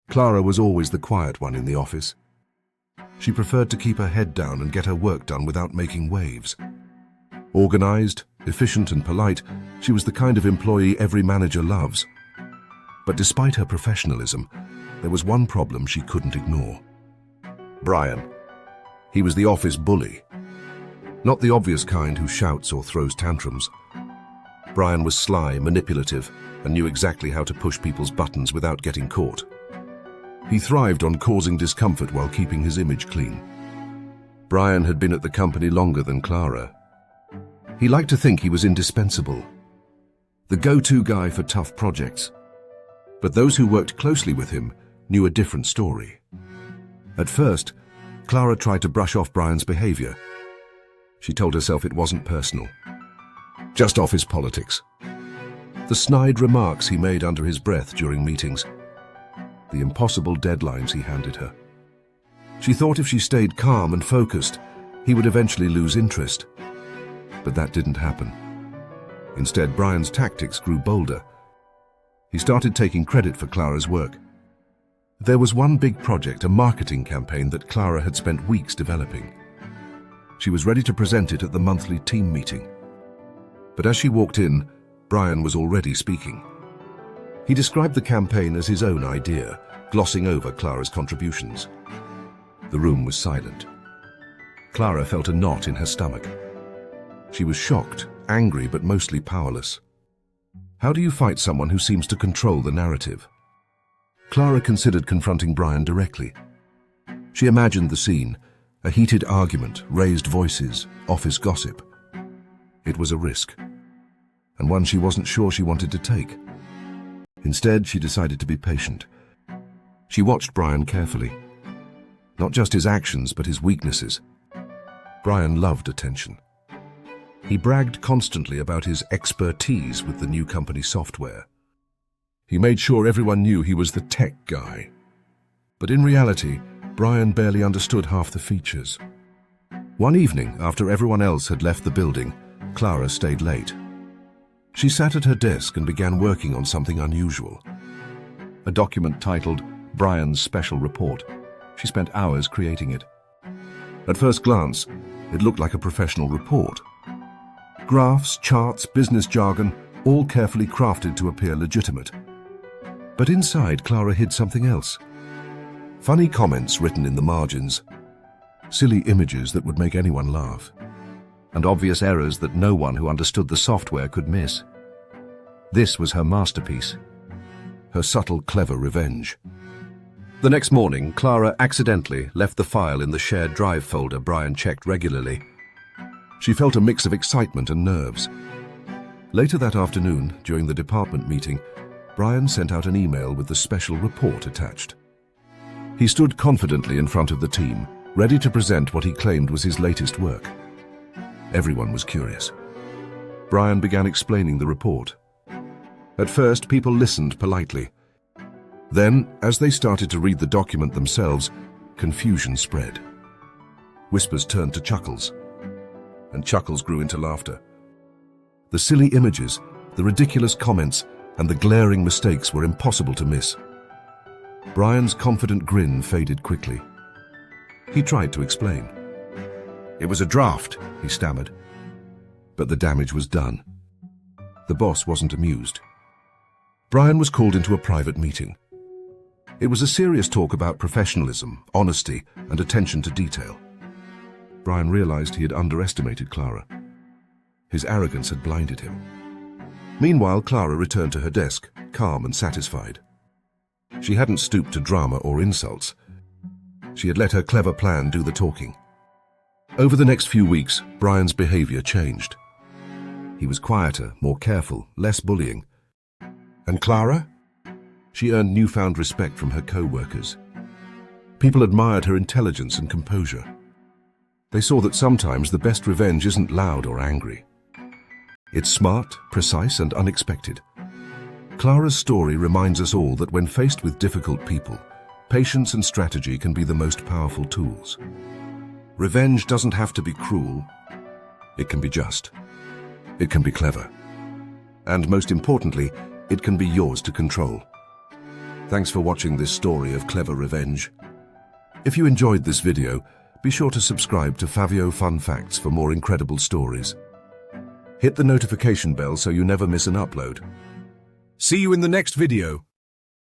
Clara was always the quiet one in the office. She preferred to keep her head down and get her work done without making waves. Organized, efficient and polite, she was the kind of employee every manager loves. But despite her professionalism, there was one problem she couldn't ignore. Brian. He was the office bully. Not the obvious kind who shouts or throws tantrums. Brian was sly, manipulative, and knew exactly how to push people's buttons without getting caught. He thrived on causing discomfort while keeping his image clean. Brian had been at the company longer than Clara. He liked to think he was indispensable, the go-to guy for tough projects. But those who worked closely with him knew a different story. At first, Clara tried to brush off Brian's behavior. She told herself it wasn't personal, just office politics. The snide remarks he made under his breath during meetings, the impossible deadlines he handed her. She thought if she stayed calm and focused, he would eventually lose interest. But that didn't happen. Instead, Brian's tactics grew bolder. He started taking credit for Clara's work. There was one big project, a marketing campaign that Clara had spent weeks developing. She was ready to present it at the monthly team meeting. But as she walked in, Brian was already speaking. He described the campaign as his own idea, glossing over Clara's contributions. The room was silent. Clara felt a knot in her stomach. She was shocked, angry, but mostly powerless. How do you fight someone who seems to control the narrative? Clara considered confronting Brian directly. She imagined the scene, a heated argument, raised voices, office gossip. It was a risk, and one she wasn't sure she wanted to take. Instead, she decided to be patient. She watched Brian carefully. Not just his actions, but his weaknesses. Brian loved attention. He bragged constantly about his expertise with the new company software. He made sure everyone knew he was the tech guy. But in reality, Brian barely understood half the features. One evening, after everyone else had left the building, Clara stayed late. She sat at her desk and began working on something unusual. A document titled Brian's Special Report. She spent hours creating it. At first glance, it looked like a professional report. Graphs, charts, business jargon, all carefully crafted to appear legitimate. But inside, Clara hid something else. Funny comments written in the margins, silly images that would make anyone laugh, and obvious errors that no one who understood the software could miss. This was her masterpiece, her subtle, clever revenge. The next morning, Clara accidentally left the file in the shared drive folder Brian checked regularly. She felt a mix of excitement and nerves. Later that afternoon, during the department meeting, Brian sent out an email with the special report attached. He stood confidently in front of the team, ready to present what he claimed was his latest work. Everyone was curious. Brian began explaining the report. At first, people listened politely. Then, as they started to read the document themselves, confusion spread. Whispers turned to chuckles, and chuckles grew into laughter. The silly images, the ridiculous comments, and the glaring mistakes were impossible to miss. Brian's confident grin faded quickly. He tried to explain. "It was a draft," he stammered. But the damage was done. The boss wasn't amused. Brian was called into a private meeting. It was a serious talk about professionalism, honesty, and attention to detail. Brian realized he had underestimated Clara. His arrogance had blinded him. Meanwhile, Clara returned to her desk, calm and satisfied. She hadn't stooped to drama or insults. She had let her clever plan do the talking. Over the next few weeks, Brian's behavior changed. He was quieter, more careful, less bullying. And Clara? She earned newfound respect from her co-workers. People admired her intelligence and composure. They saw that sometimes the best revenge isn't loud or angry. It's smart, precise, and unexpected. Clara's story reminds us all that when faced with difficult people, patience and strategy can be the most powerful tools. Revenge doesn't have to be cruel. It can be just. It can be clever. And most importantly, it can be yours to control. Thanks for watching this story of clever revenge. If you enjoyed this video, be sure to subscribe to Favio Fun Facts for more incredible stories. Hit the notification bell so you never miss an upload. See you in the next video.